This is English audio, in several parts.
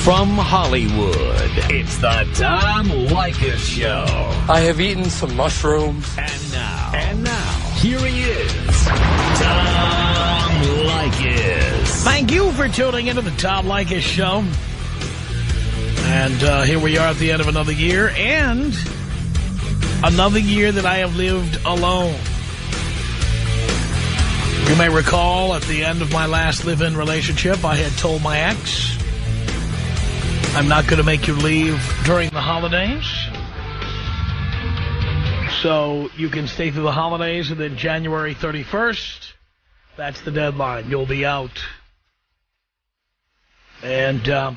From Hollywood, it's the Tom Leykis Show. I have eaten some mushrooms. And now, here he is, Tom Leykis. Thank you for tuning into the Tom Leykis Show. And here we are at the end of another year, and another year that I have lived alone. You may recall at the end of my last live-in relationship, I had told my ex, I'm not going to make you leave during the holidays. So you can stay through the holidays, and then January 31st, that's the deadline. You'll be out. And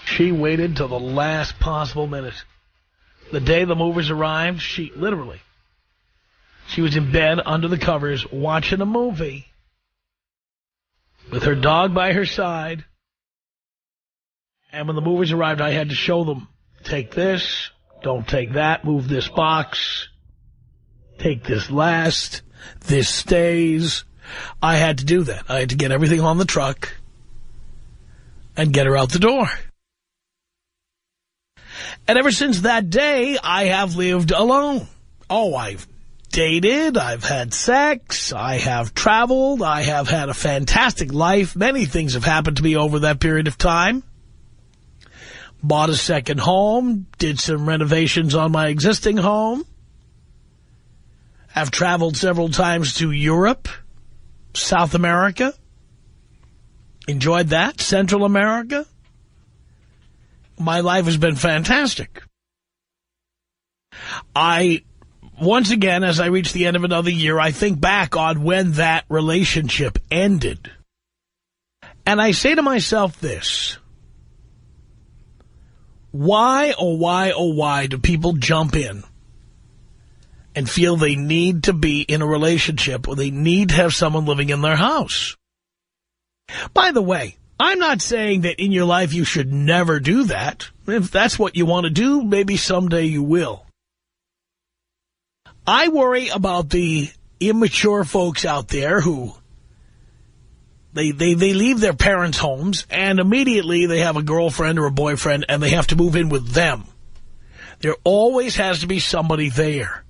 she waited till the last possible minute. The day the movers arrived, she was in bed under the covers watching a movie with her dog by her side. And when the movers arrived, I had to show them, take this, don't take that, move this box, take this last, this stays. I had to do that. I had to get everything on the truck and get her out the door. And ever since that day, I have lived alone. Oh, I've dated, I've had sex, I have traveled, I have had a fantastic life. Many things have happened to me over that period of time. Bought a second home, did some renovations on my existing home. I've traveled several times to Europe, South America. Enjoyed that. Central America. My life has been fantastic. Once again, as I reach the end of another year, I think back on when that relationship ended. And I say to myself this. Why, oh why, oh why do people jump in and feel they need to be in a relationship or they need to have someone living in their house? By the way, I'm not saying that in your life you should never do that. If that's what you want to do, maybe someday you will. I worry about the immature folks out there who they leave their parents' homes and immediately they have a girlfriend or a boyfriend and they have to move in with them. There always has to be somebody there.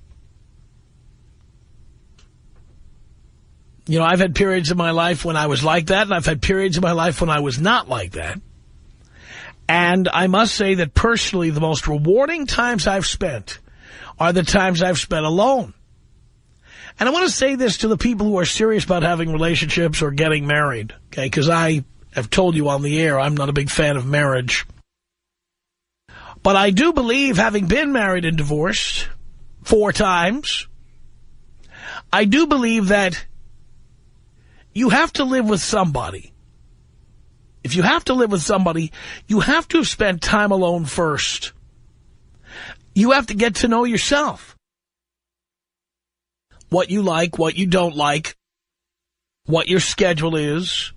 You know, I've had periods in my life when I was like that, and I've had periods in my life when I was not like that. And I must say that personally, the most rewarding times I've spent are the times I've spent alone. And I want to say this to the people who are serious about having relationships or getting married, okay? Because I have told you on the air, I'm not a big fan of marriage. But I do believe, having been married and divorced 4 times, I do believe that you have to live with somebody. If you have to live with somebody, you have to have spent time alone first. You have to get to know yourself. What you like, what you don't like, what your schedule is,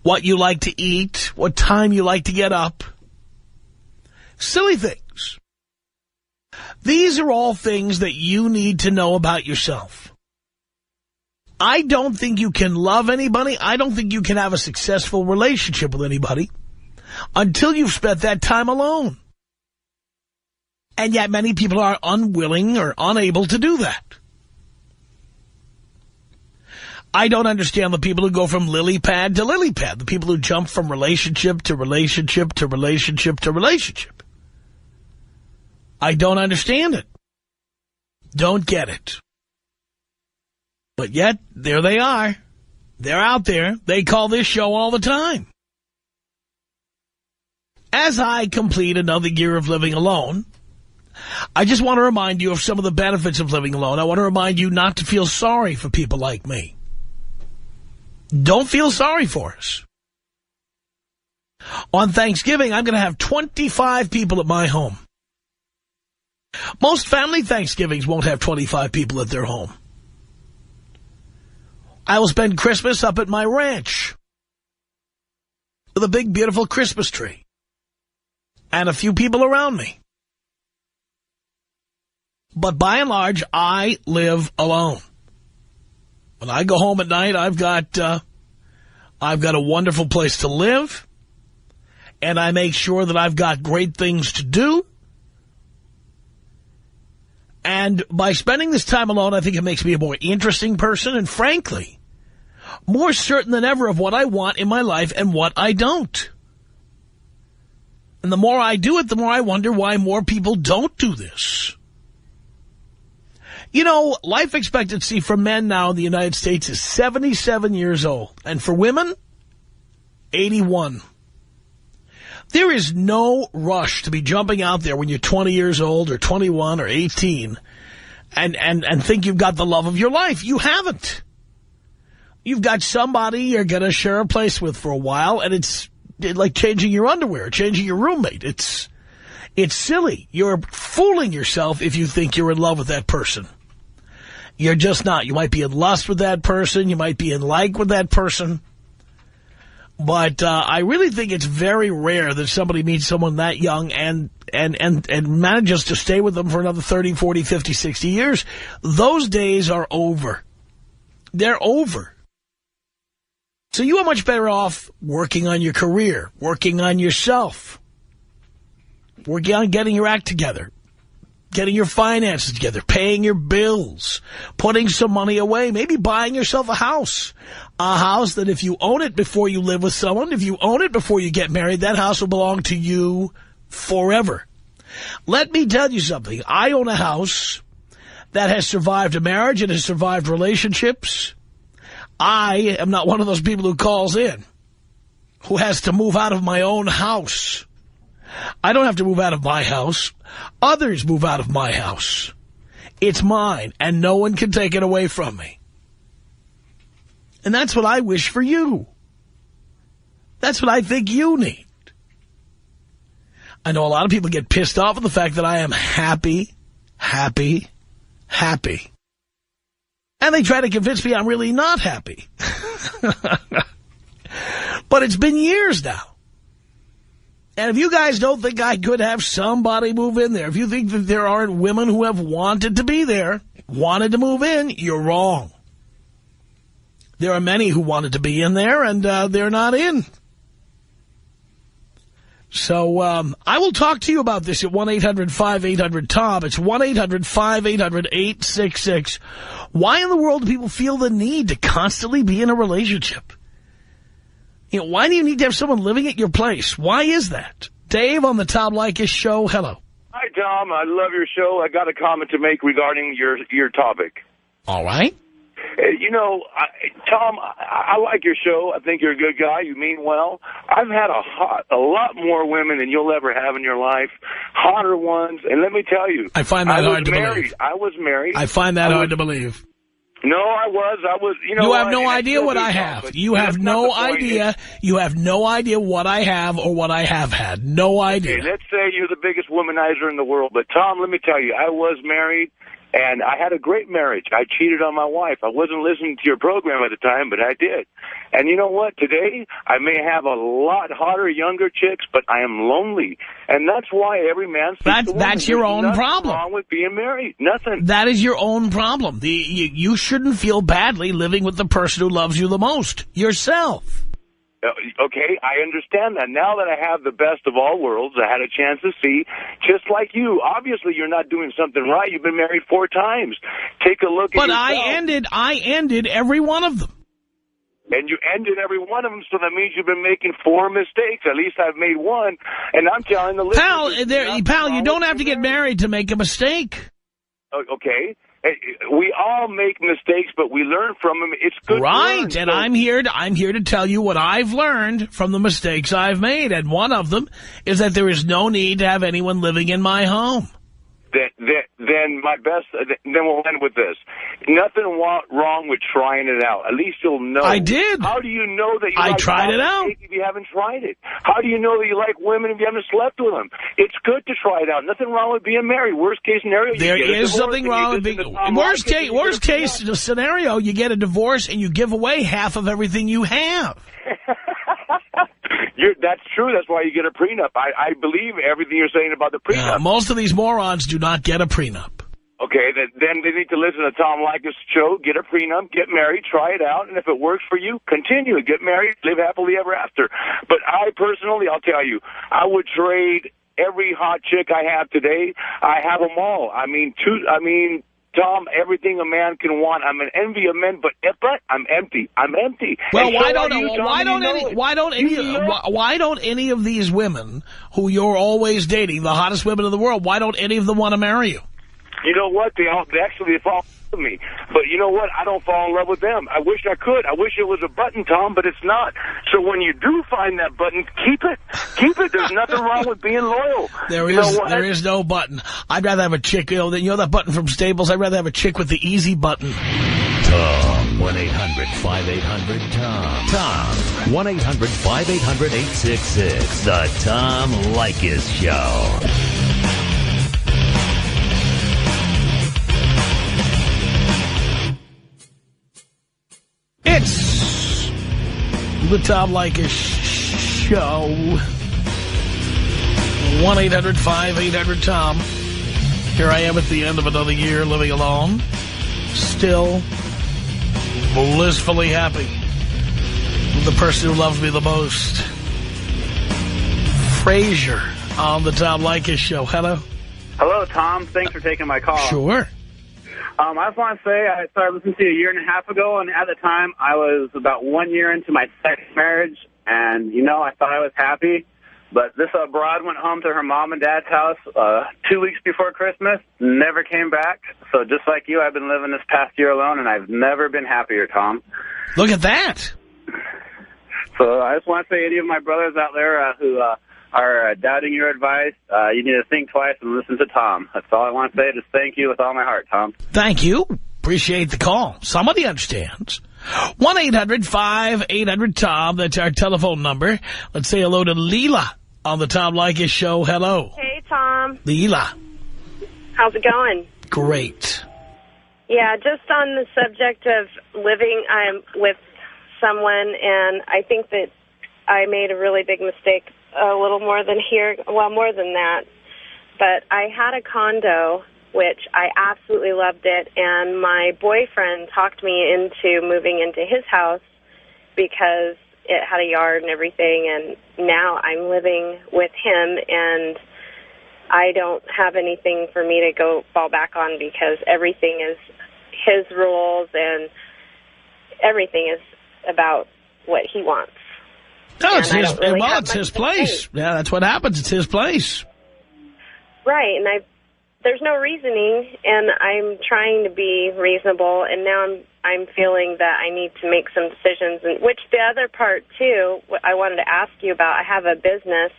what you like to eat, what time you like to get up. Silly things. These are all things that you need to know about yourself. I don't think you can love anybody. I don't think you can have a successful relationship with anybody until you've spent that time alone. And yet many people are unwilling or unable to do that. I don't understand the people who go from lily pad to lily pad, the people who jump from relationship to relationship to relationship to relationship. I don't understand it. Don't get it. But yet, there they are. They're out there. They call this show all the time. As I complete another year of living alone, I just want to remind you of some of the benefits of living alone. I want to remind you not to feel sorry for people like me. Don't feel sorry for us. On Thanksgiving, I'm going to have 25 people at my home. Most family Thanksgivings won't have 25 people at their home. I will spend Christmas up at my ranch with a big, beautiful Christmas tree and a few people around me. But by and large, I live alone. When I go home at night, I've got I've got a wonderful place to live, and I make sure that I've got great things to do. And by spending this time alone, I think it makes me a more interesting person and, frankly, more certain than ever of what I want in my life and what I don't. And the more I do it, the more I wonder why more people don't do this. You know, life expectancy for men now in the United States is 77 years old. And for women, 81. There is no rush to be jumping out there when you're 20 years old or 21 or 18 and think you've got the love of your life. You haven't. You've got somebody you're going to share a place with for a while, and it's like changing your underwear, changing your roommate. It's silly. You're fooling yourself if you think you're in love with that person. You're just not. You might be in lust with that person. You might be in like with that person. But I really think it's very rare that somebody meets someone that young and manages to stay with them for another 30, 40, 50, 60 years. Those days are over. They're over. So you are much better off working on your career, working on yourself, working on getting your act together, getting your finances together, paying your bills, putting some money away, maybe buying yourself a house that if you own it before you live with someone, if you own it before you get married, that house will belong to you forever. Let me tell you something. I own a house that has survived a marriage and has survived relationships. I am not one of those people who calls in, who has to move out of my own house. I don't have to move out of my house. Others move out of my house. It's mine, and no one can take it away from me. And that's what I wish for you. That's what I think you need. I know a lot of people get pissed off at the fact that I am happy, happy, happy. And they try to convince me I'm really not happy. But it's been years now. And if you guys don't think I could have somebody move in there, if you think that there aren't women who have wanted to be there, wanted to move in, you're wrong. There are many who wanted to be in there, and they're not in. So I will talk to you about this at 1-800-5800-TOM. It's 1-800-5800-866. Why in the world do people feel the need to constantly be in a relationship? You know, why do you need to have someone living at your place? Why is that? Dave on the Tom Leykis show. Hello. Hi, Tom. I love your show. I got a comment to make regarding your topic. All right. You know, Tom, I like your show. I think you're a good guy. You mean well. I've had a lot more women than you'll ever have in your life, hotter ones. And let me tell you, I find that hard to believe. I was married. I find that hard to believe. No, I was. You know, you have no idea what I have. You have no idea. You have no idea what I have or what I have had. No idea. Okay, let's say you're the biggest womanizer in the world. But, Tom, let me tell you, I was married. And I had a great marriage. I cheated on my wife. I wasn't listening to your program at the time, but I did. And you know what? Today, I may have a lot hotter, younger chicks, but I am lonely. And that's why every man seeks a woman. That's your own problem. Nothing wrong with being married. Nothing. That is your own problem. You shouldn't feel badly living with the person who loves you the most, yourself. Okay, I understand that. Now that I have the best of all worlds, I had a chance to see, just like you. Obviously, you're not doing something right. You've been married 4 times. Take a look at yourself. But I ended every one of them. And you ended every one of them, so that means you've been making 4 mistakes. At least I've made one. And I'm telling the listeners... Pal, you don't have to get married to make a mistake. Okay. We all make mistakes, but we learn from them. It's good. Right, and I'm here to tell you what I've learned from the mistakes I've made, and one of them is that there is no need to have anyone living in my home. Then we'll end with this. Nothing wrong with trying it out. At least you'll know. I did. How do you know that you I tried it out if you haven't tried it? How do you know that you like women if you haven't slept with them? It's good to try it out. Nothing wrong with being married. Worst case scenario, there is something wrong with being worst case scenario. You get a divorce and you give away half of everything you have. That's true. That's why you get a prenup. I believe everything you're saying about the prenup. Most of these morons do not get a prenup. okay, then they need to listen to Tom Leykis' show, get a prenup, get married, try it out, and if it works for you, continue. Get married, live happily ever after. But I personally, I'll tell you, I would trade every hot chick I have today. I have them all. Tom, everything a man can want. I'm an envy of men, but I'm empty. I'm empty. Well, why don't any of these women who you're always dating, the hottest women in the world, why don't any of them want to marry you? You know what? They actually fall in love with me. But you know what? I don't fall in love with them. I wish I could. I wish it was a button, Tom, but it's not. So when you do find that button, keep it. Keep it. There's nothing wrong with being loyal. There is no button. I'd rather have a chick, you know that button from Staples? I'd rather have a chick with the easy button. Tom, 1-800-5800-TOM. Tom, 1-800-5800-866. The Tom Leykis Show. It's the Tom Leykis Show. 1-800-5800-TOM. Here I am at the end of another year living alone. Still blissfully happy with the person who loves me the most. Frazier on the Tom Leykis Show. Hello. Hello, Tom. Thanks for taking my call. Sure. I just want to say I started listening to you a year and a half ago, and at the time I was about 1 year into my second marriage, and, I thought I was happy. But this broad went home to her mom and dad's house 2 weeks before Christmas, never came back. So just like you, I've been living this past year alone, and I've never been happier, Tom. Look at that. So I just want to say any of my brothers out there who are doubting your advice, you need to think twice and listen to Tom. That's all I want to say. Just thank you with all my heart, Tom. Thank you. Appreciate the call. Somebody understands. 1-800-5800-TOM. That's our telephone number. Let's say hello to Leela on the Tom Leykis Show. Hello. Hey, Tom. Leela. How's it going? Great. Yeah, just on the subject of living with someone, and I think that I made a really big mistake a little more than more than that. But I had a condo, which I absolutely loved it, and my boyfriend talked me into moving into his house because it had a yard and everything, and now I'm living with him, and I don't have anything for me to go fall back on because everything is his rules and everything is about what he wants. No, it's his place. Yeah, that's what happens. It's his place. Right, and there's no reasoning, and I'm trying to be reasonable, and now I'm feeling that I need to make some decisions, and which the other part, too, I wanted to ask you about. I have a business,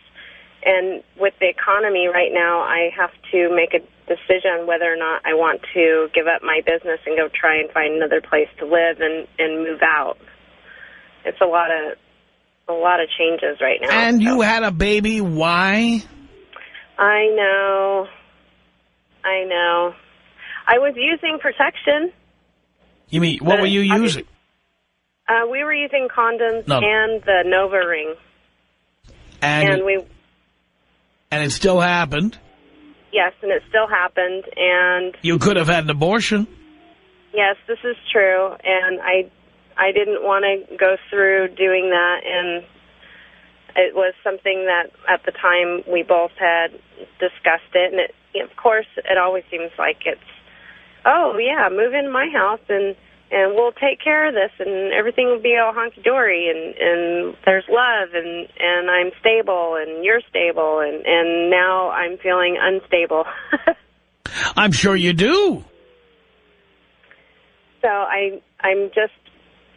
and with the economy right now, I have to make a decision whether or not I want to give up my business and go try and find another place to live and move out. It's a lot of changes right now. And you had a baby. Why? I know. I was using protection. You mean, what were you using? We were using condoms and the Nova ring. And it still happened? Yes, and it still happened. And you could have had an abortion. Yes, this is true. And I didn't want to go through doing that, and it was something that at the time we both had discussed it, and of course it always seems like it's, oh yeah, move into my house and we'll take care of this and everything will be all hunky-dory and there's love and I'm stable and you're stable and now I'm feeling unstable. I'm sure you do. So I'm just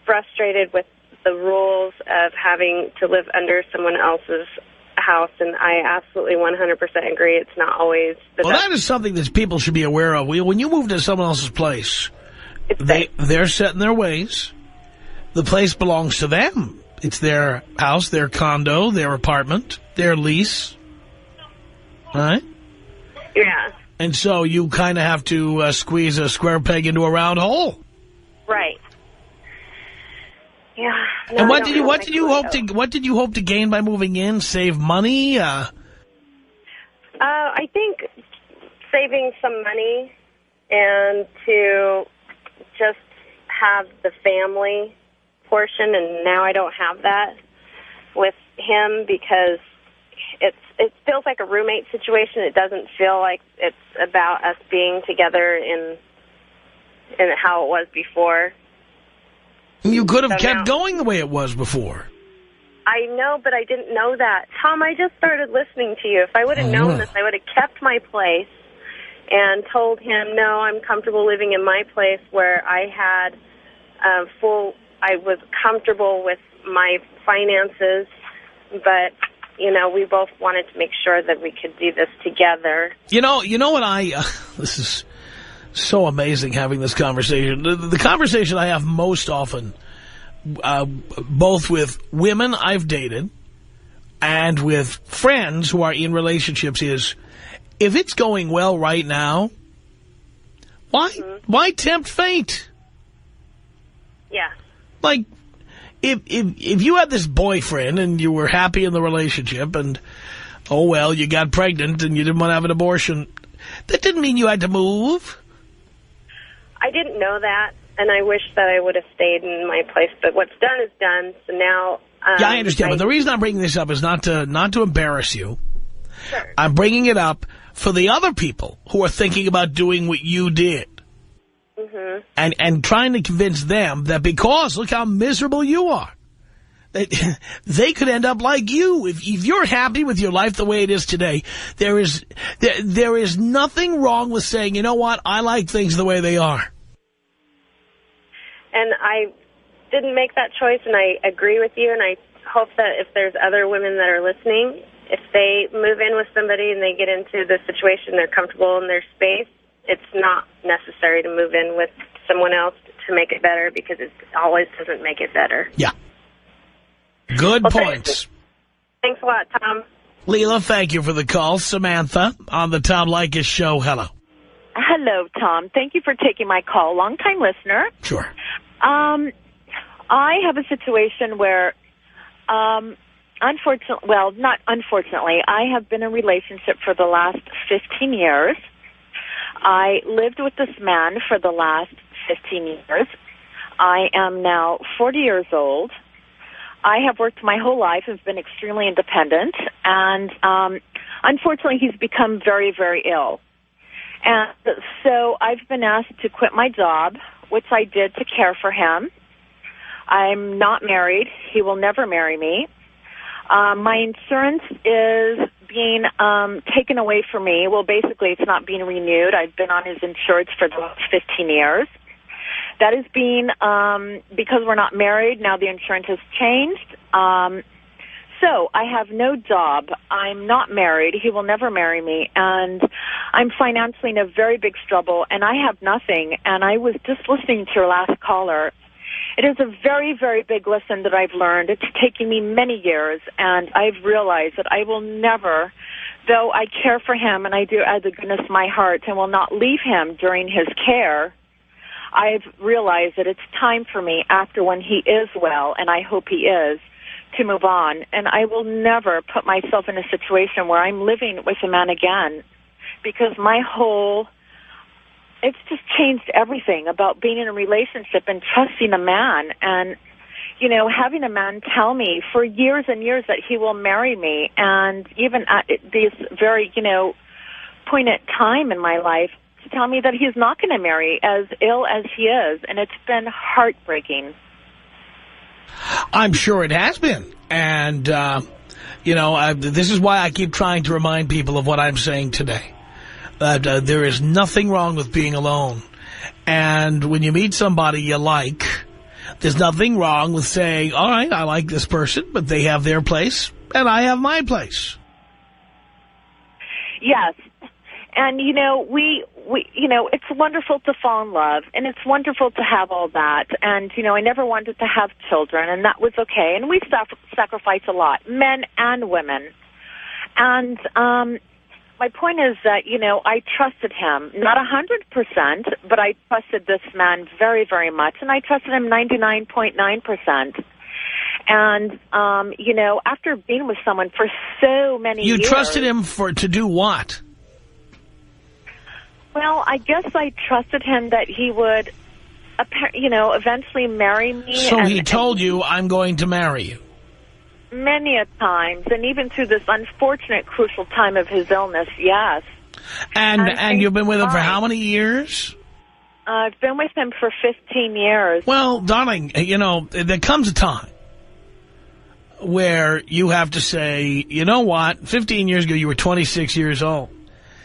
frustrated with the rules of having to live under someone else's house, and I absolutely 100% agree it's not always the best. That is something that people should be aware of. When you move to someone else's place, they're set in their ways. The place belongs to them. It's their house, their condo, their apartment, their lease. Right? Yeah. And so you kind of have to squeeze a square peg into a round hole. Right. Yeah. No, and what did you hope to gain by moving in? Save money? I think saving some money and to just have the family portion, and now I don't have that with him because it feels like a roommate situation. It doesn't feel like it's about us being together in how it was before. You could have kept going the way it was before. I know, but I didn't know that. Tom, I just started listening to you. If I would have known this, I would have kept my place and told him, no, I'm comfortable living in my place where I had I was comfortable with my finances, but, we both wanted to make sure that we could do this together. You know what this is so amazing having this conversation. The conversation I have most often, both with women I've dated and with friends who are in relationships, is if it's going well right now, why tempt fate? Yeah. Like, if you had this boyfriend and you were happy in the relationship and, oh, well, you got pregnant and you didn't want to have an abortion, that didn't mean you had to move. I didn't know that, and I wish that I would have stayed in my place. But what's done is done, so now... yeah, I understand, but the reason I'm bringing this up is not to embarrass you. Sure. I'm bringing it up for the other people who are thinking about doing what you did. Mm-hmm. And trying to convince them that because, look how miserable you are, that they could end up like you. If you're happy with your life the way it is today, there is nothing wrong with saying, you know what, I like things the way they are. And I didn't make that choice, and I agree with you, and I hope that if there's other women that are listening, if they move in with somebody and they get into the situation, they're comfortable in their space, it's not necessary to move in with someone else to make it better, because it always doesn't make it better. Yeah. Good points. Thanks a lot, Tom. Leila, thank you for the call. Samantha on the Tom Leykis show. Hello. Hello, Tom. Thank you for taking my call. Long-time listener. Sure. I have a situation where, unfortunately, well, not unfortunately, I have been in a relationship for the last 15 years. I lived with this man for the last 15 years. I am now 40 years old. I have worked my whole life and been extremely independent, and unfortunately, he's become very, very ill. And so I've been asked to quit my job, which I did to care for him. I'm not married. He will never marry me. My insurance is being taken away from me. Well, basically, it's not being renewed. I've been on his insurance for the last 15 years. That is being, because we're not married, now the insurance has changed. So I have no job. I'm not married. He will never marry me. And I'm financially in a very big struggle, and I have nothing. And I was just listening to your last caller. It is a very, very big lesson that I've learned. It's taken me many years, and I've realized that I will never, though I care for him, and I do out of the goodness of my heart, and will not leave him during his care, I've realized that it's time for me after when he is well, and I hope he is, to move on. And I will never put myself in a situation where I'm living with a man again, because it's just changed everything about being in a relationship and trusting a man. And, having a man tell me for years and years that he will marry me, and even at this very, poignant time in my life, to tell me that he's not going to marry, as ill as he is. And it's been heartbreaking. I'm sure it has been. And, this is why I keep trying to remind people of what I'm saying today. There is nothing wrong with being alone. And when you meet somebody you like, there's nothing wrong with saying, all right, I like this person, but they have their place and I have my place. Yes. And, it's wonderful to fall in love, and it's wonderful to have all that. And, I never wanted to have children, and that was okay. And we sacrifice a lot, men and women. And my point is that, I trusted him, not 100%, but I trusted this man very, very much, and I trusted him 99.9%. And, after being with someone for so many years... You trusted him to do what? Well, I guess I trusted him that he would, eventually marry me. So he told you, I'm going to marry you. Many a times, and even through this unfortunate, crucial time of his illness, yes. And you've been with him for how many years? I've been with him for 15 years. Well, darling, there comes a time where you have to say, you know what, 15 years ago you were 26 years old.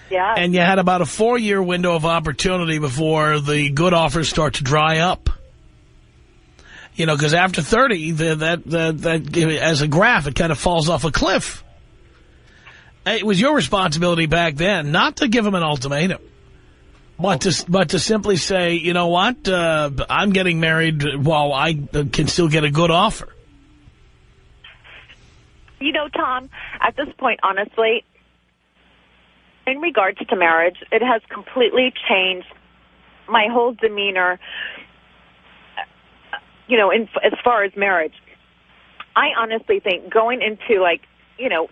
Yeah. And you had about a 4-year window of opportunity before the good offers start to dry up. Because after 30, that as a graph, it kind of falls off a cliff. It was your responsibility back then not to give him an ultimatum, but to simply say, you know what, I'm getting married while I can still get a good offer. Tom, at this point, honestly, in regards to marriage, it has completely changed my whole demeanor, as far as marriage. I honestly think going into,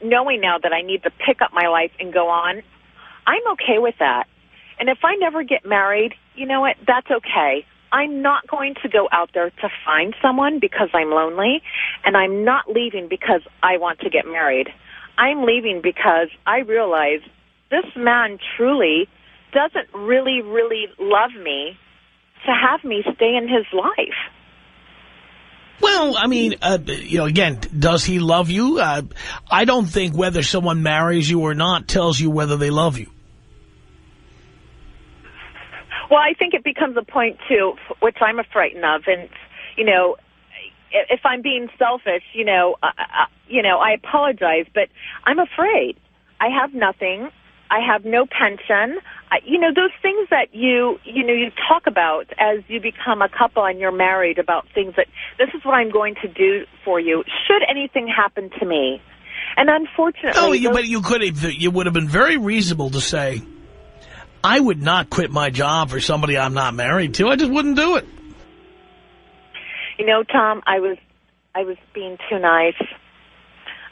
knowing now that I need to pick up my life and go on, I'm okay with that. And if I never get married, you know what, that's okay. I'm not going to go out there to find someone because I'm lonely, and I'm not leaving because I want to get married. I'm leaving because I realize this man truly doesn't really, really love me to have me stay in his life. Well, I mean, again, does he love you? I don't think whether someone marries you or not tells you whether they love you. Well, I think it becomes a point, too, which I'm frightened of. And, if I'm being selfish, I apologize, but I'm afraid. I have nothing. I have no pension. Those things that you talk about as you become a couple and you're married, about things that this is what I'm going to do for you should anything happen to me. And unfortunately... No, but you would have been very reasonable to say, I would not quit my job for somebody I'm not married to. I just wouldn't do it. Tom, I was being too nice.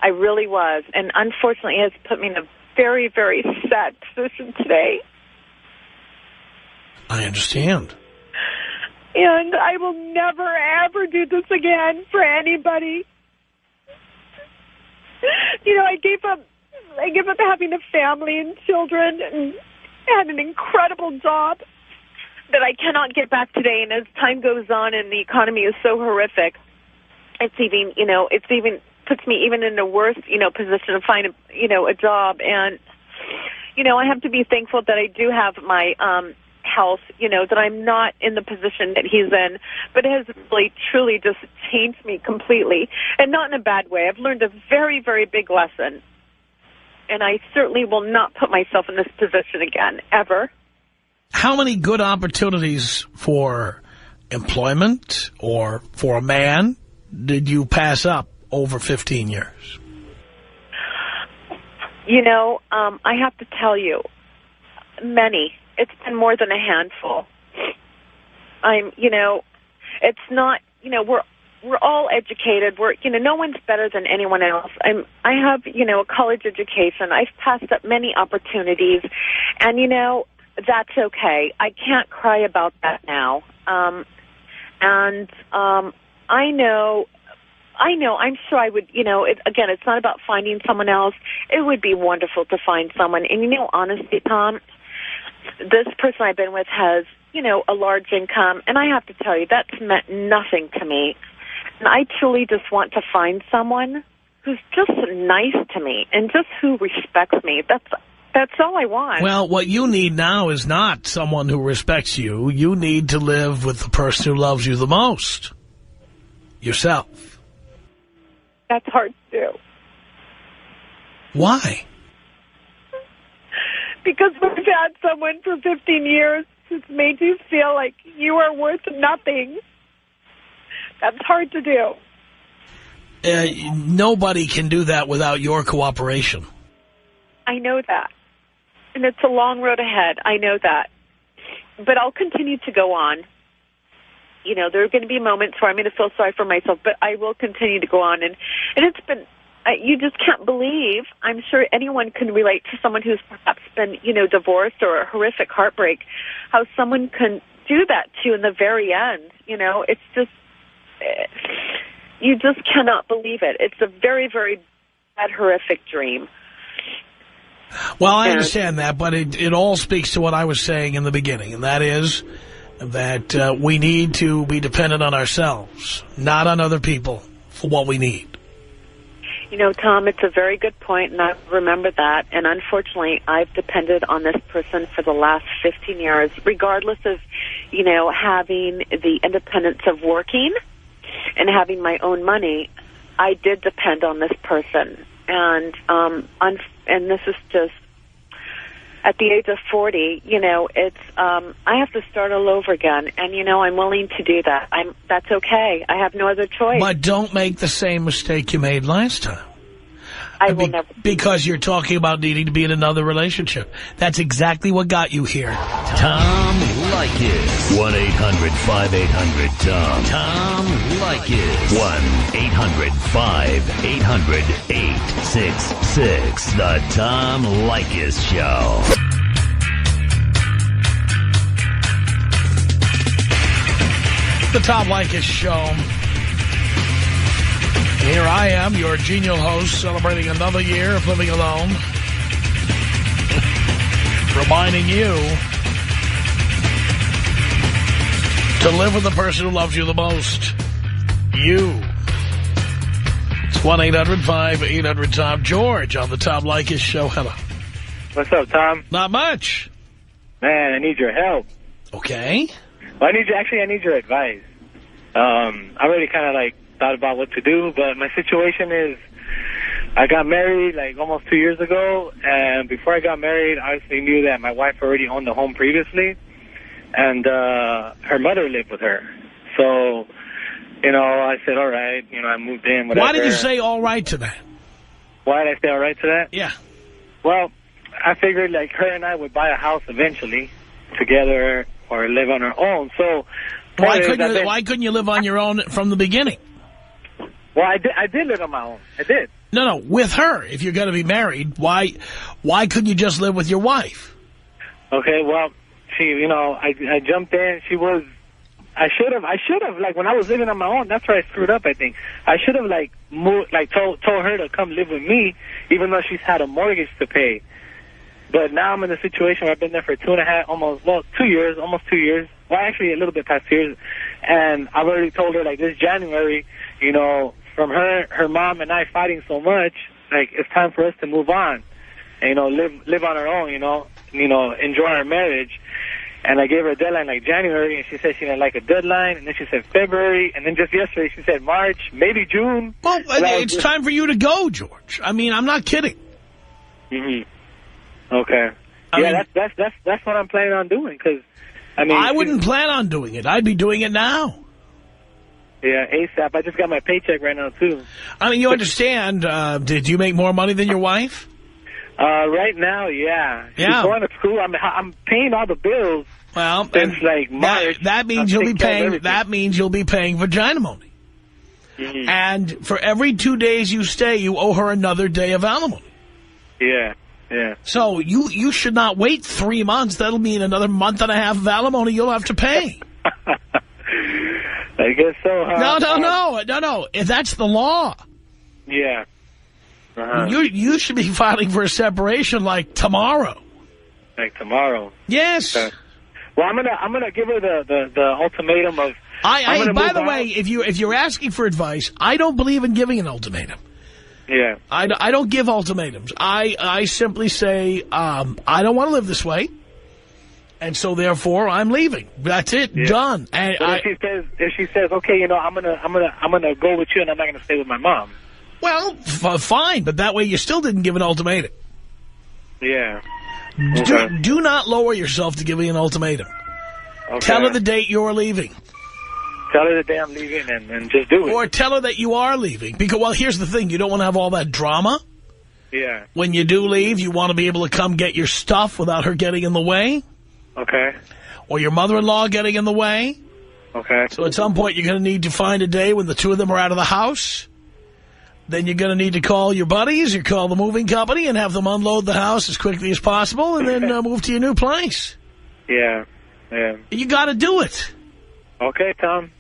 I really was. And unfortunately, it has put me in a very, very sad position today. I understand. And I will never, ever do this again for anybody. I gave up having a family and children and had an incredible job that I cannot get back today. And as time goes on and the economy is so horrific, it's even puts me even in a worse, position to find a job. And, I have to be thankful that I do have my health, that I'm not in the position that he's in. But it has really, truly just changed me completely. And not in a bad way. I've learned a very, very big lesson. And I certainly will not put myself in this position again, ever. How many good opportunities for employment or for a man did you pass up over 15 years? I have to tell you, many. It's been more than a handful. It's not, we're all educated. No one's better than anyone else. I have, a college education. I've passed up many opportunities, and, that's okay. I can't cry about that now. I'm sure I would, again, it's not about finding someone else. It would be wonderful to find someone. And, honestly, Tom, this person I've been with has, a large income. And I have to tell you, that's meant nothing to me. And I truly just want to find someone who's just nice to me and just who respects me. That's all I want. Well, what you need now is not someone who respects you. You need to live with the person who loves you the most. Yourself. That's hard to do. Why? Because we've had someone for 15 years who's made you feel like you are worth nothing. That's hard to do. Nobody can do that without your cooperation. I know that. And it's a long road ahead. I know that. But I'll continue to go on. There are going to be moments where I'm going to feel sorry for myself, but I will continue to go on. And it's been you just can't believe, I'm sure anyone can relate to someone who's perhaps been, divorced or a horrific heartbreak, how someone can do that to you in the very end. It's just, you just cannot believe it. It's a very, very bad, horrific dream. Well, I understand that, but it all speaks to what I was saying in the beginning, and that is that we need to be dependent on ourselves, not on other people for what we need. Tom, it's a very good point, and I remember that. And unfortunately, I've depended on this person for the last 15 years, regardless of, having the independence of working and having my own money. I did depend on this person. And this is just, at the age of 40, it's, I have to start all over again. And, I'm willing to do that. That's okay. I have no other choice. But don't make the same mistake you made last time. I will never. Because you're talking about needing to be in another relationship. That's exactly what got you here. Tom Leykis. 1-800-5800-TOM. Tom Leykis. 1-800-5800-866. The Tom Leykis Show. The Tom Leykis Show. Here I am, your genial host, celebrating another year of living alone. Reminding you to live with the person who loves you the most. You. It's 1-800-5800-TOM. George on the Tom Leykis Show. Hello. What's up, Tom? Not much. Man, I need your help. Okay. Well, I need your advice. I already kind of thought about what to do, but my situation is I got married almost 2 years ago, and before I got married, I obviously knew that my wife already owned the home previously, and her mother lived with her. So, I said, all right, I moved in, whatever. Why did you say all right to that? Why did I say all right to that? Yeah. Well, I figured her and I would buy a house eventually together or live on our own. So why couldn't you live on your own from the beginning? Well, I did live on my own. I did. No, with her. If you're going to be married, why couldn't you just live with your wife? Okay, well, she, I jumped in. I should have, when I was living on my own, that's where I screwed up, I think. I should have, told her to come live with me, even though she's had a mortgage to pay. But now I'm in a situation where I've been there for 2 years, almost 2 years. Well, actually, a little bit past 2 years. And I've already told her, this January, from her mom and I fighting so much, it's time for us to move on. And, live on our own, enjoy our marriage. And I gave her a deadline January, and she said she didn't like a deadline. And then she said February. And then just yesterday she said March, maybe June. Well, it's time for you to go, George. I mean, I'm not kidding. Mm-hmm. Okay. That's what I'm planning on doing, because, I wouldn't plan on doing it. I'd be doing it now. Yeah, ASAP. I just got my paycheck right now, too. You understand, did you make more money than your wife? Right now, yeah. She's going to school. I'm paying all the bills. Well, since March. That means you'll be paying. That means you'll be paying for alimony. Mm-hmm. And for every 2 days you stay, you owe her another day of alimony. Yeah. Yeah. So you should not wait 3 months. That'll mean another month and a half of alimony you'll have to pay. I guess so, huh? No. If that's the law. Yeah. Uh-huh. You should be filing for a separation tomorrow. Tomorrow? Yes. Okay. Well, I'm gonna give her the ultimatum of. By the way, if you're asking for advice, I don't believe in giving an ultimatum. Yeah. I don't give ultimatums. I simply say I don't want to live this way, and so therefore I'm leaving. That's it. Yeah. Done. And if she says okay, I'm gonna go with you, and I'm not gonna stay with my mom. Well, fine, but that way you still didn't give an ultimatum. Yeah. Okay. Do not lower yourself to giving an ultimatum. Okay. Tell her the date you're leaving. Tell her the day I'm leaving and just do it. Or tell her that you are leaving. Because, well, here's the thing. You don't want to have all that drama. Yeah. When you do leave, you want to be able to come get your stuff without her getting in the way. Okay. Or your mother-in-law getting in the way. Okay. So at some point, you're going to need to find a day when the two of them are out of the house. then you're going to need to call your buddies or call the moving company and have them unload the house as quickly as possible and then move to your new place. Yeah. You got to do it. Okay, Tom.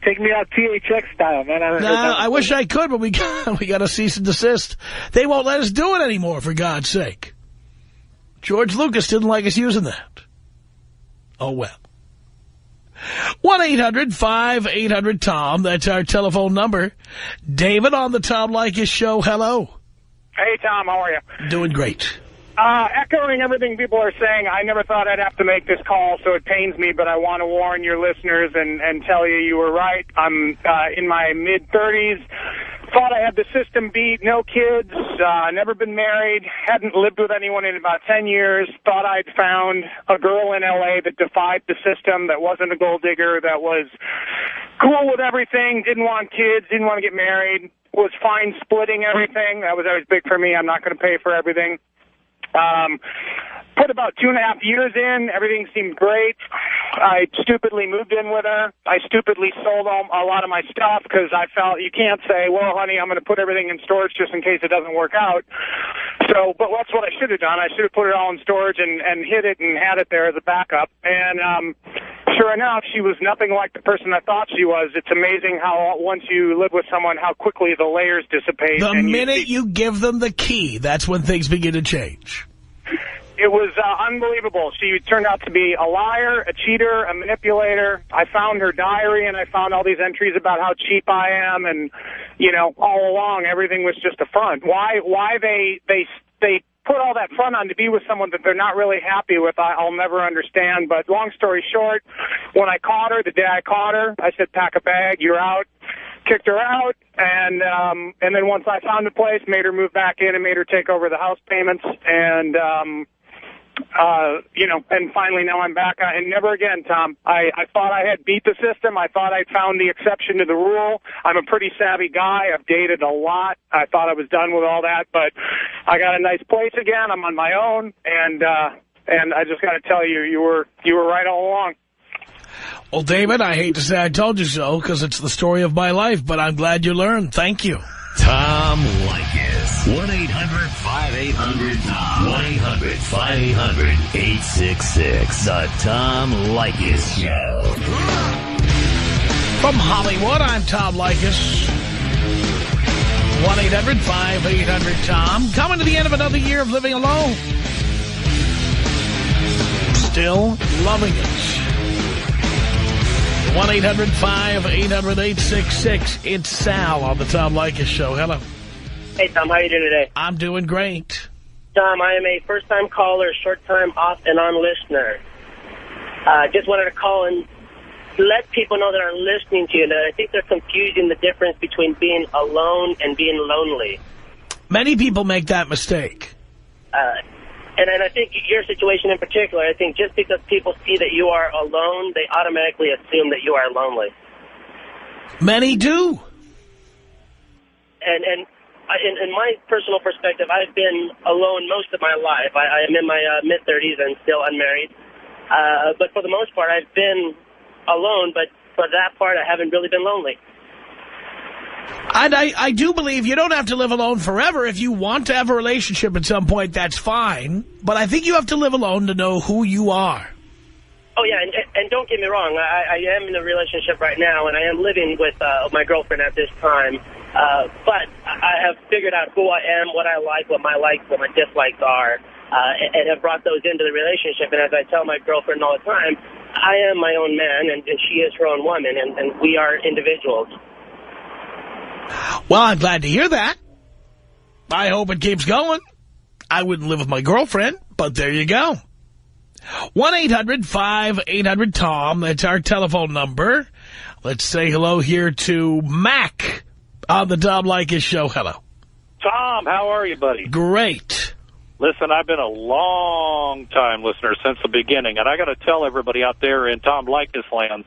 Take me out THX style, man. I wish I could, but we got to cease and desist. They won't let us do it anymore, for God's sake. George Lucas didn't like us using that. Oh, well. 1-800-5800-TOM. That's our telephone number. David on the Tom Leykis show. Hello. Hey, Tom. How are you? Doing great. Echoing everything people are saying, I never thought I'd have to make this call, so it pains me, but I want to warn your listeners and tell you were right. I'm in my mid-30s. Thought I had the system beat, no kids, never been married, hadn't lived with anyone in about 10 years, thought I'd found a girl in L.A. that defied the system, that wasn't a gold digger, that was cool with everything, didn't want kids, didn't want to get married, was fine splitting everything. That was always big for me. I'm not going to pay for everything. Put about 2.5 years in. Everything seemed great. I stupidly moved in with her. I stupidly sold a lot of my stuff because I felt you can't say, well, honey, I'm going to put everything in storage just in case it doesn't work out. So, but that's what I should have done. I should have put it all in storage and hid it and had it there as a backup. And sure enough, she was nothing like the person I thought she was. It's amazing how once you live with someone, how quickly the layers dissipate. The minute you give them the key, that's when things begin to change. It was unbelievable. She turned out to be a liar, a cheater, a manipulator. I found her diary, and I found all these entries about how cheap I am, and, you know, all along, everything was just a front. Why they put all that front on to be with someone that they're not really happy with, I'll never understand. But long story short, when I caught her, the day I caught her, I said, pack a bag, you're out. Kicked her out, and then once I found a place, made her move back in and made her take over the house payments, and you know, and finally now I'm back. And never again, Tom. I thought I had beat the system. I thought I'd found the exception to the rule. I'm a pretty savvy guy. I've dated a lot. I thought I was done with all that, but I got a nice place again. I'm on my own, and I just got to tell you, you were right all along. Well, David, I hate to say I told you so because it's the story of my life, but I'm glad you learned. Thank you. Tom Leykis. 1-800-5800-TOM. 1-800-5800-866. The Tom Leykis Show. From Hollywood, I'm Tom Leykis. 1-800-5800-TOM. Coming to the end of another year of living alone. Still loving it. 1-800-5800-866. It's Sal on the Tom Leykis Show. Hello. Hey, Tom. How are you doing today? I'm doing great. Tom, I am a first-time caller, short-time off-and-on listener. Just wanted to call and let people know that are listening to you that I think they're confusing the difference between being alone and being lonely. Many people make that mistake. And I think your situation in particular, I think just because people see that you are alone, they automatically assume that you are lonely. Many do. And in my personal perspective, I've been alone most of my life. I am in my mid-30s and still unmarried. But for the most part, I've been alone, but for that part, I haven't really been lonely. And I do believe you don't have to live alone forever. If you want to have a relationship at some point, that's fine. But I think you have to live alone to know who you are. Oh, yeah, and don't get me wrong. I am in a relationship right now, and I am living with my girlfriend at this time. But I have figured out who I am, what I like, what my likes, what my dislikes are, and have brought those into the relationship. And as I tell my girlfriend all the time, I am my own man, and she is her own woman, and we are individuals. Well, I'm glad to hear that. I hope it keeps going. I wouldn't live with my girlfriend, but there you go. 1-800-5800-TOM. That's our telephone number. Let's say hello here to Mac on the Tom Leykis Show. Hello. Tom, how are you, buddy? Great. Listen, I've been a long-time listener since the beginning, and I got to tell everybody out there in Tom Leykis land,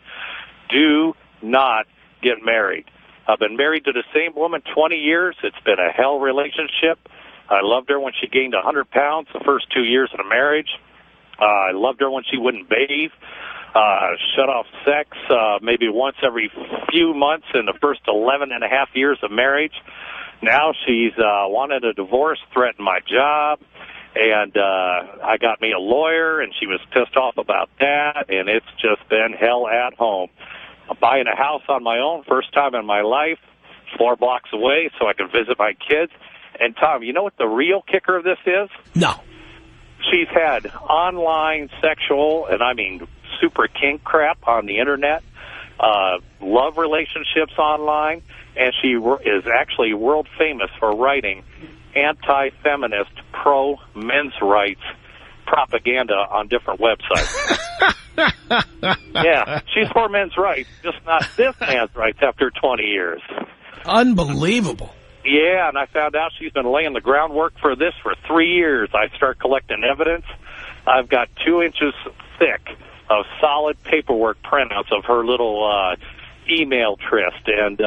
do not get married. I've been married to the same woman 20 years. It's been a hell relationship. I loved her when she gained 100 pounds the first 2 years of the marriage. I loved her when she wouldn't bathe. Shut off sex maybe once every few months in the first 11 and a half years of marriage. Now she's wanted a divorce, threatened my job, and I got me a lawyer, and she was pissed off about that, and it's just been hell at home. I'm buying a house on my own, first time in my life, 4 blocks away, so I can visit my kids. And, Tom, you know what the real kicker of this is? No. She's had online sexual, and I mean super kink crap on the Internet, love relationships online, and she is actually world famous for writing anti-feminist, pro-men's rights propaganda on different websites. Yeah, she's for men's rights, just not this man's rights after 20 years. Unbelievable. Yeah, and I found out she's been laying the groundwork for this for 3 years. I start collecting evidence. I've got 2 inches thick of solid paperwork printouts of her little email tryst, and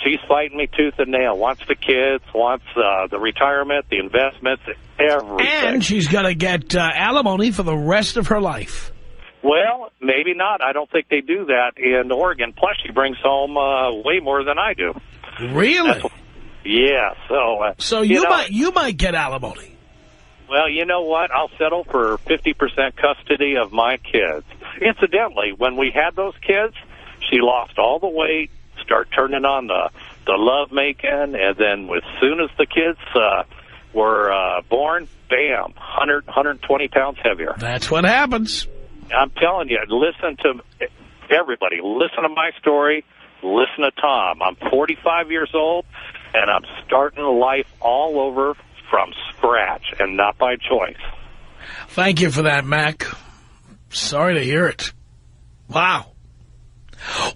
she's fighting me tooth and nail. Wants the kids, wants the retirement, the investments, everything. And she's going to get alimony for the rest of her life. Well, maybe not. I don't think they do that in Oregon. Plus, she brings home way more than I do. Really? Yeah. So you might get alimony. Well, you know what? I'll settle for 50% custody of my kids. Incidentally, when we had those kids, she lost all the weight, start turning on the love making, and then as soon as the kids were born, bam, 120 pounds heavier. That's what happens. I'm telling you, listen to everybody. Listen to my story. Listen to Tom. I'm 45 years old, and I'm starting life all over from scratch and not by choice. Thank you for that, Mac. Sorry to hear it. Wow.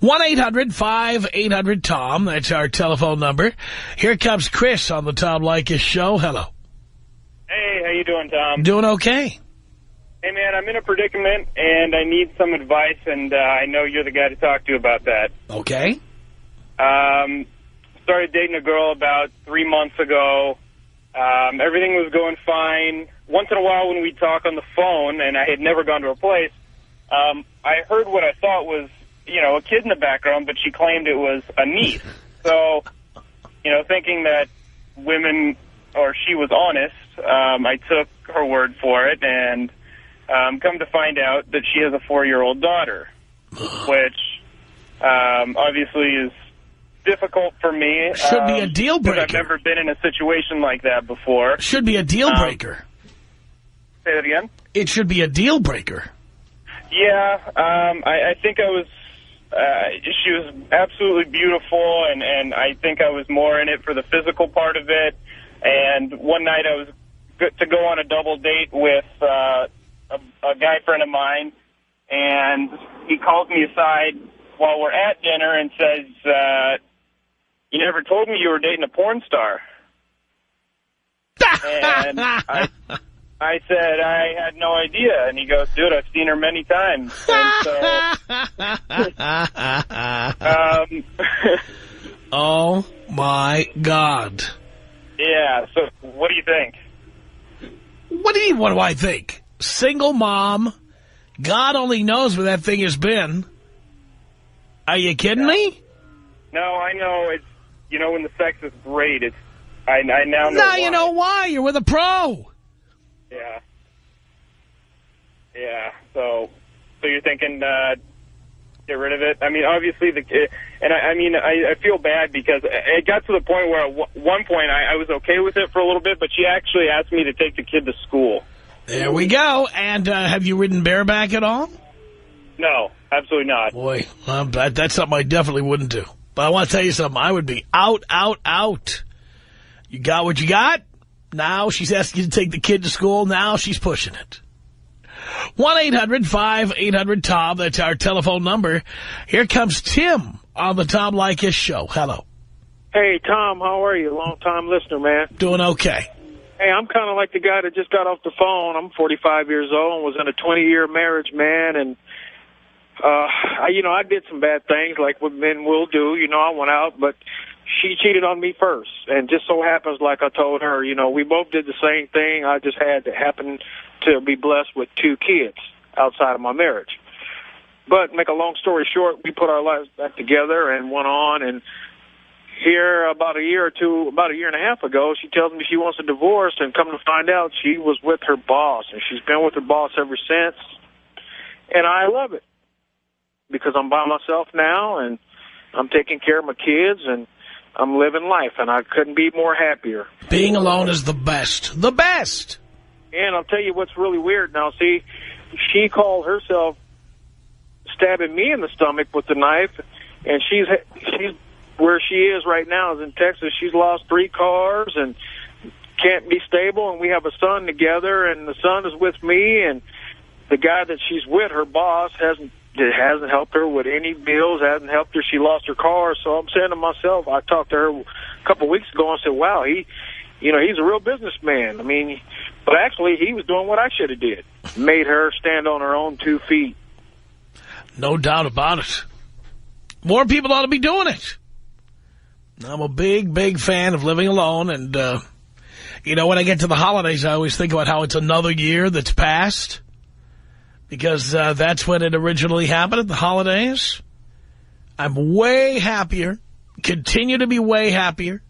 1-800-5800-TOM. That's our telephone number. Here comes Chris on the Tom Leykis Show. Hello. Hey, how you doing, Tom? Doing okay. Hey, man, I'm in a predicament, and I need some advice, and I know you're the guy to talk to about that. Okay. Started dating a girl about 3 months ago. Everything was going fine. Once in a while when we'd talk on the phone, and I had never gone to her place, I heard what I thought was, a kid in the background, but she claimed it was a niece. So, thinking that women, or she was honest, I took her word for it, and come to find out that she has a 4-year-old daughter, which obviously is difficult for me. Should be a deal breaker. I've never been in a situation like that before. Should be a deal breaker. Say that again? It should be a deal breaker. Yeah, I think I was, she was absolutely beautiful, and I think I was more in it for the physical part of it. And one night I was to go on a double date with a guy friend of mine, and he calls me aside while we're at dinner and says, you never told me you were dating a porn star. And I said, I had no idea. And he goes, dude, I've seen her many times. And so, oh, my God. Yeah, so what do you think? What do you mean, what do I think? Single mom. God only knows where that thing has been. Are you kidding me? No, I know. It's, when the sex is great, it's, I now know Now why. you know why. You're with a pro. Yeah. Yeah, so you're thinking get rid of it? I mean, obviously, I feel bad because it got to the point where at one point I was okay with it for a little bit, but she actually asked me to take the kid to school. There we go. And have you ridden bareback at all? No, absolutely not. Boy, that's something I definitely wouldn't do. But I want to tell you something. I would be out. You got what you got? Now she's asking you to take the kid to school. Now she's pushing it. 1-800-5800-TOM. That's our telephone number. Here comes Tim on the Tom Leykis Show. Hello. Hey, Tom, how are you? Long-time listener, man. Doing okay. Hey, I'm kind of like the guy that just got off the phone. I'm 45 years old and was in a 20-year marriage, man, and I did some bad things like what men will do. I went out, but she cheated on me first. And just so happens, like I told her, we both did the same thing. I just had to happen to be blessed with 2 kids outside of my marriage. But make a long story short, we put our lives back together and went on. And, here about a year and a half ago, she tells me she wants a divorce, and come to find out she was with her boss, and she's been with her boss ever since. And I love it because I'm by myself now, and I'm taking care of my kids, and I'm living life, and I couldn't be more happier. Being alone is the best. The best! And I'll tell you what's really weird now. See, she called herself stabbing me in the stomach with the knife, and she's where she is right now is in Texas. She's lost 3 cars and can't be stable, and we have a son together, and the son is with me, and the guy that she's with, her boss, hasn't helped her with any bills, hasn't helped her. She lost her car, so I'm saying to myself, I talked to her a couple of weeks ago and said, wow, he's a real businessman. I mean, but actually he was doing what I should have did, made her stand on her own 2 feet. No doubt about it. More people ought to be doing it. I'm a big, big fan of living alone, and, when I get to the holidays, I always think about how it's another year that's passed, because that's when it originally happened, at the holidays. I'm way happier, continue to be way happier,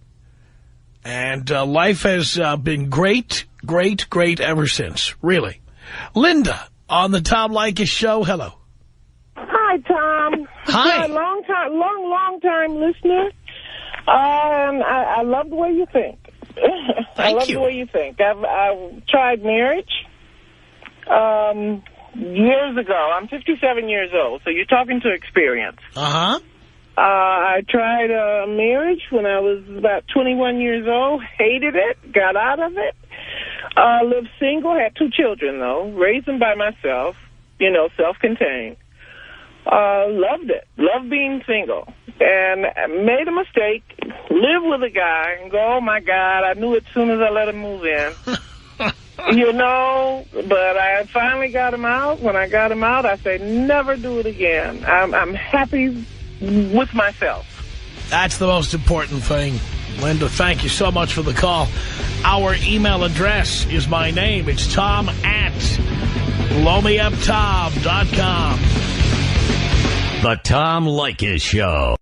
and life has been great, great, great ever since, really. Linda, on the Tom Leykis Show, hello. Hi, Tom. Hi. Long time listener. I love the way you think. I love the way you think. I've tried marriage years ago. I'm 57 years old, so you're talking to experience. Uh-huh. I tried marriage when I was about 21 years old, hated it, got out of it, lived single, had 2 children, though, raised them by myself, self-contained. Loved it. Loved being single. And made a mistake, live with a guy, and go, oh, my God, I knew it as soon as I let him move in. But I finally got him out. When I got him out, I said, never do it again. I'm happy with myself. That's the most important thing. Linda, thank you so much for the call. Our email address is my name. It's tom@blowmeuptom.com. The Tom Leykis Show.